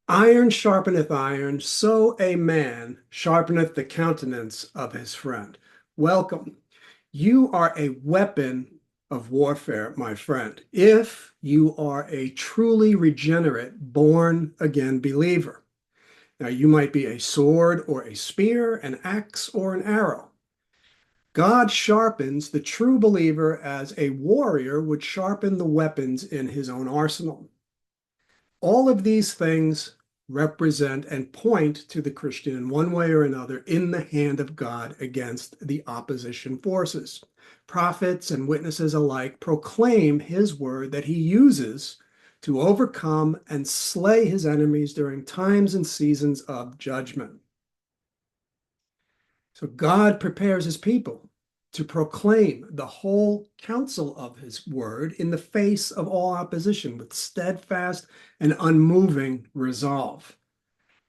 Iron sharpeneth iron, so a man sharpeneth the countenance of his friend. Welcome. You are a weapon of warfare, my friend, if you are a truly regenerate, born again believer. Now, you might be a sword or a spear, an axe or an arrow. God sharpens the true believer as a warrior would sharpen the weapons in his own arsenal. All of these things represent and point to the Christian in one way or another in the hand of God against the opposition forces. Prophets and witnesses alike proclaim his word that he uses to overcome and slay his enemies during times and seasons of judgment. So God prepares his people to proclaim the whole counsel of his word in the face of all opposition with steadfast and unmoving resolve.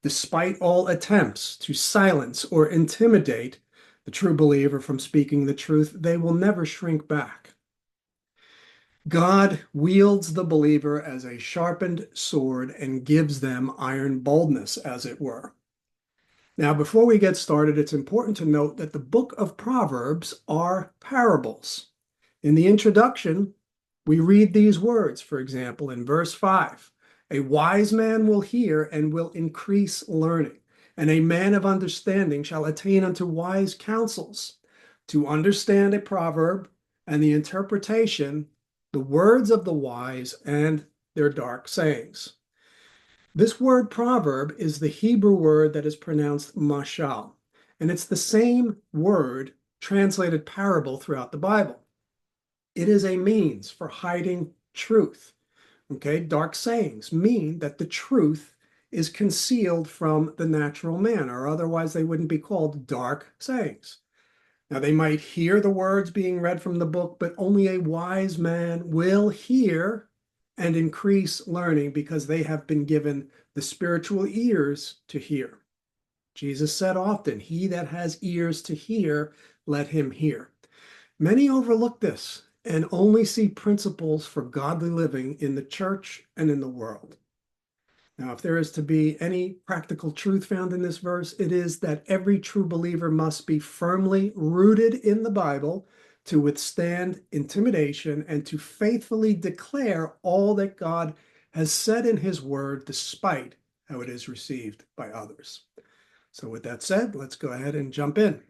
Despite all attempts to silence or intimidate the true believer from speaking the truth, they will never shrink back. God wields the believer as a sharpened sword and gives them iron boldness, as it were. Now, before we get started, it's important to note that the book of Proverbs are parables. In the introduction, we read these words, for example, in verse 5, a wise man will hear and will increase learning, and a man of understanding shall attain unto wise counsels. To understand a proverb and the interpretation, the words of the wise and their dark sayings. This word proverb is the Hebrew word that is pronounced mashal, and it's the same word translated parable throughout the Bible. It is a means for hiding truth. Okay, dark sayings mean that the truth is concealed from the natural man, or otherwise they wouldn't be called dark sayings. Now, they might hear the words being read from the book, but only a wise man will hear and increase learning because they have been given the spiritual ears to hear. Jesus said often, he that has ears to hear, let him hear. Many overlook this and only see principles for godly living in the church and in the world. Now, if there is to be any practical truth found in this verse, it is that every true believer must be firmly rooted in the Bible to withstand intimidation and to faithfully declare all that God has said in his word, despite how it is received by others. So with that said, let's go ahead and jump in.